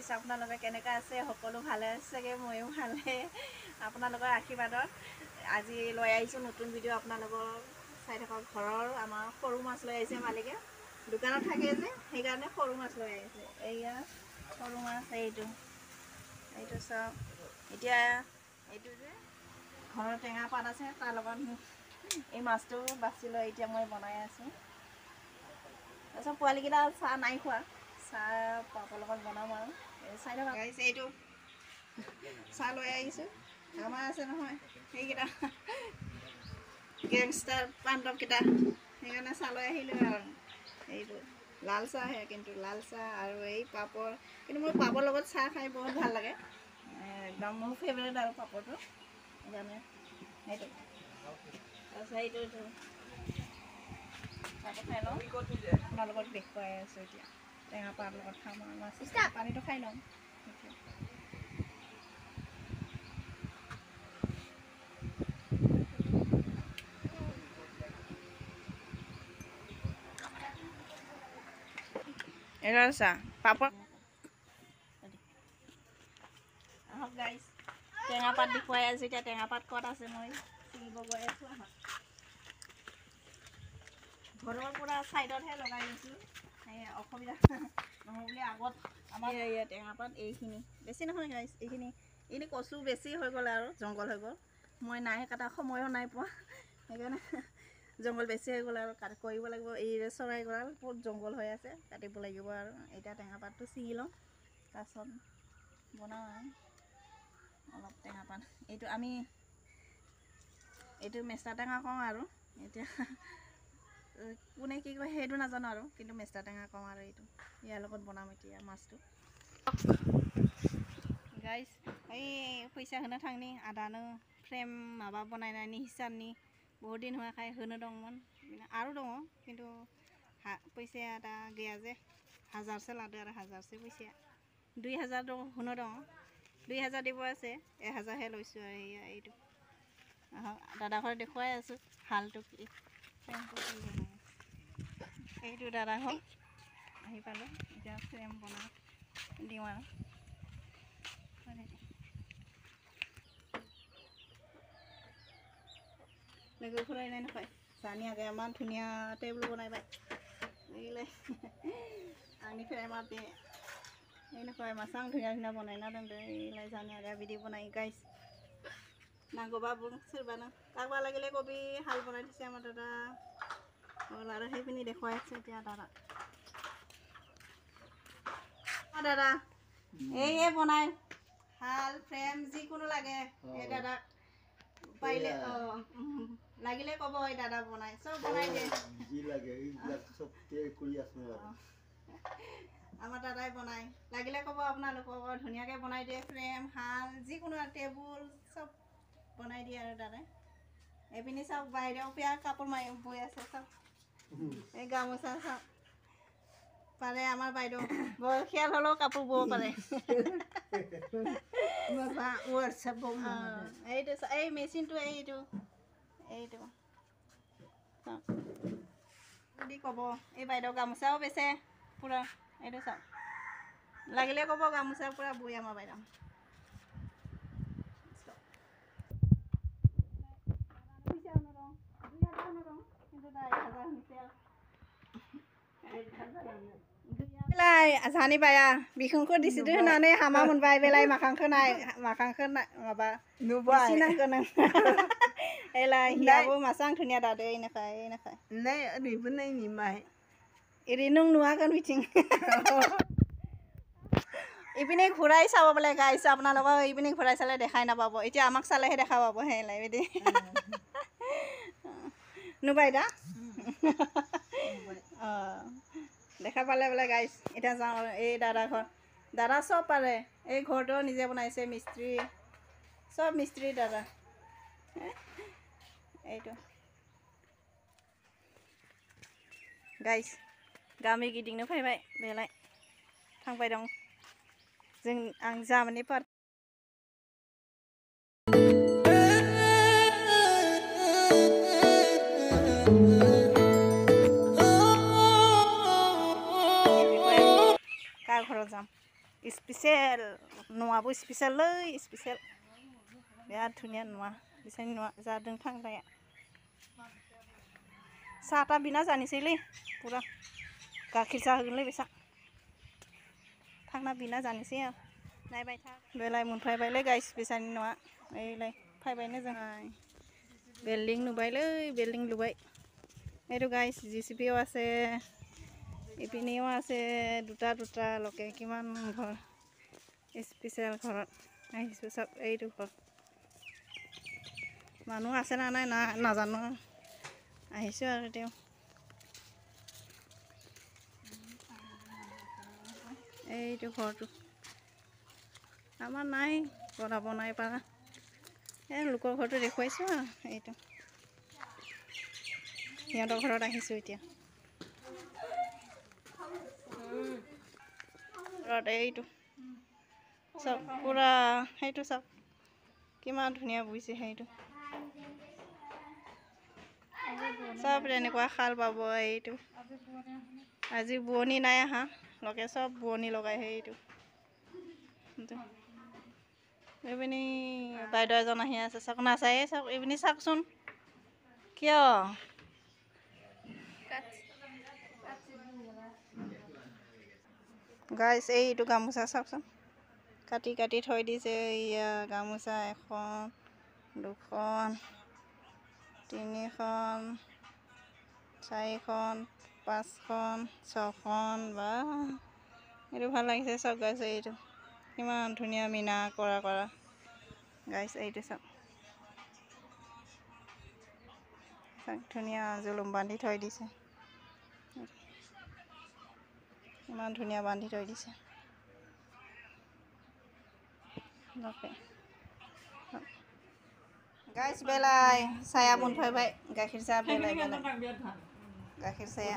গাইছ আপোনালোকে কেনেকৈ আছে সকলো ভালে আছে চাগে ময়ো ভালে আপোনালোকৰ আশীৰ্বাদত আজি লৈ আহিছোঁ নতুন ভিডিঅ' আপোনালোকৰ চাই থাকক ঘৰৰ আমাৰ সৰু মাছ লৈ আহিছে মালিকে দোকানত থাকে যে সেইকাৰণে সৰু মাছ লৈ আহিছে এয়া সৰু মাছ এইটো চাওক এতিয়া এইটো যে ঘৰৰ টেঙা পাত আছে তাৰ লগত এই মাছটো বাছি লৈ এতিয়া মই বনাই আছোঁ তাৰপিছত পোৱালিকেইটা চাহ নাই খোৱা চাহ পাপৰ লগত বনাম আৰু চাই থকা গাইছে এইটো চাহ লৈ আহিছোঁ আমাৰ আছে নহয় সেইকেইটা গেংষ্টাৰ পাণ্ডৱকেইটা সেইকাৰণে চাহ লৈ আহিলোঁ আৰু এইটো লাল চাহহে কিন্তু লাল চাহ আৰু এই পাপৰ কিন্তু মোৰ পাপৰ লগত চাহ খাই বহুত ভাল লাগে একদম মোৰ ফেভৰেট আৰু পাপৰটো সেইকাৰণে সেইটো তাৰপিছত এইটো চাহটো খাই লওঁ আপোনাৰ লগত দেখুৱাই আছোঁ এতিয়া টেঙা পাতৰ লগত খাম আৰু মাছ পানীটো খাই লওঁ এঘাৰ চাহ পাপৰ আহক গাইছ টেঙা পাত দেখুৱাই আছোঁ এতিয়া টেঙা পাত ক'ত আছে মই ছিঙিব গৈ আছোঁ আহক ঘৰৰ পৰা ছাইডতহে লগাই লৈছোঁ এই অসুবিধা নহয় বুলি আগত আমাৰ ইয়াত টেঙা পাত এইখিনি বেছি নহয় গাইছ এইখিনি কচু বেছি হৈ গ'ল আৰু জংঘল হৈ গ'ল মই নাই কটা সময়ো নাই পোৱা সেইকাৰণে জংঘল বেছি হৈ গ'ল আৰু কৰিব লাগিব এই চৰাই গঁৰাল বহুত জংঘল হৈ আছে কাটিব লাগিব আৰু এতিয়া টেঙা পাতটো ছিঙি লওঁ তাৰপিছত বনাওঁ আৰু অলপ টেঙা পাত এইটো আমি এইটো মেষ্টা টেঙা কওঁ আৰু এতিয়া কোনে কি কয় সেইটো নাজানো আৰু কিন্তু মেষ্টা টেঙা কওঁ আৰু এইটো ইয়াৰ লগত বনাম এতিয়া মাছটো गाइस ओइ फैसा होनो थांनि आदानो फ्रेम माबा बनायनायनि हिसाबनि बहुत दिन होआखै होनो दंमोन आरो दङ किन्तु फैसाया दा गैया जे 1000सो लादो आरो 1000सो फैसाया 2000 दं होनो दं 2000 দিব আছে 1000 হে লৈছো আৰু এইটো দাদাঘৰ দেখুৱাই আছো হালটো কি এইটো দাদাঘৰ আহি পালো এতিয়া ফ্ৰেম বনাই দিওঁ আৰু लोगो फरायनाय नखाय जानि आगे इमान धुनिया टेबल बनायबाय ओइलाय आंनि फ्रेमा बे नखाय मासां धुनिया धुनिया बनायना दोनदो ओइलाय जानि आगे बिदि बनाय गाइस नांगौबा बुं सोरबानो कागबा লাগিলে कबि हाल बनाय दिसे आमार दादा और आरो हेपिनि देखुवाय আছে এতিয়া दादा दादा এই বনাই हाल फ्रेम जिकुनो লাগে এই দাদা পাইলে লাগিলে কব এই দাদা বনাই সব বনাই দে জি লাগে এই সব তে কৰি আছে আমাৰ দাদাই বনাই লাগিলে কব আপোনালোকক ধুনিয়াকে বনাই দে ফ্ৰেম হাল যিকোনো টেবুল সব বনাই দিয়ে আৰু দাদাই এপিনি সব বাইৰেও পিয়া কাপড় মাই বই আছে সব এই গামোচা সব পাৰে আমাৰ বাইদেউ বয়সীয়াল হলেও কাপোৰ বব পাৰে বাবা WhatsApp এইটো এই মেচিনটো এইটো যদি কব এই বাইদেউ গামোচাও বেচে পুৰা এইটো চাওক লাগিলে কব গামোচা পুৰা বই আমাৰ বাইদেউ Azani baya bikhungko disitu nane hama munbai belai makangko nai maba nubai sinang kono elai hiabu masang thunia dade ina khai nai ani bunai ni mai iri nung nuwa kan biting ইপিনে ঘুৰাই চাব বলে গাইছ আপোনালোকক ইপিনে ঘুৰাই চালে দেখাই নাপাব এতিয়া আমাক চালেহে দেখা পাব হে লাইবে দে নুবাইদা দেখা পালে বলে গাইছ এটা যাওঁ এই দাদা ঘৰ দাদা সব পাৰে এই ঘৰটো নিজে বনাইছে মিস্ত্ৰী সব মিস্ত্ৰী দাদা এইটো गाइस गामि गिदिंनो फैबाय बेलाय थांबाय दं जों आं जामानि पार्ट कार घराव जाम স্পেচিয়েল न'आबो स्पेसियेललै स्पेसियेल बिराद धुनिया न'आ बिसानि न'आ जादों थांग्राया साहा ता बिना जानोसैलै पुरा गाइखेर साहा होगोनलै बेसा थांना बिना जानोसै आरो नायबाय था बेलाय मोनफैबायलै गाइस बिसानि न'आ ओइलाय फैबायनो जोंहा बिल्डिं नुबायलै बिल्डिं लुबाय এইটো গাইছ জিচিপিও আছে ইপিনেও আছে দুটা দুটা লকে কিমান ঘৰ স্পেচিয়েল ঘৰত আহিছোঁ চব এইটো ঘৰ মানুহ আছে না নাই না নাজানো আহিছোঁ আৰু তেওঁ এইটো ঘৰটো আমাৰ নাই বনাব নাই পাৰা এই লোকৰ ঘৰটো দেখুৱাইছোঁ আৰু এইটো সিহঁতৰ ঘৰত আহিছোঁ এতিয়া ঘৰত এইটো চব পুৰা সেইটো চব কিমান ধুনীয়া বুইছে সেইটো চব এনেকুৱা শাল পাব এইটো আজি বোৱনী নাই আহা লগে চব বোৱনী লগাই সেইটো এইপিনি বাইদেউ এজন আহি আছে চাওক নাচায়ে চাওক এইপিনি চাওকচোন কিয় গাইছ এইটো গামোচা চাওকচোন কাটি কাটি থৈ দিছে এয়া গামোচা এখন দুখন তিনিখন চাৰিখন পাঁচখন ছখন বা এইটো ভাল লাগিছে চাওক গাইছ এইটো কিমান ধুনীয়া মিনা কৰা গাইছ এইটো চাওক ধুনীয়া জুলুম বান্ধি থৈ দিছে ইমান ধুনীয়া বান্ধি থৈ দিছে গাইছ বেলাই চায়া বন ফैबाय गाइखेर साहा बेलाय बेलाय गाइखेर साया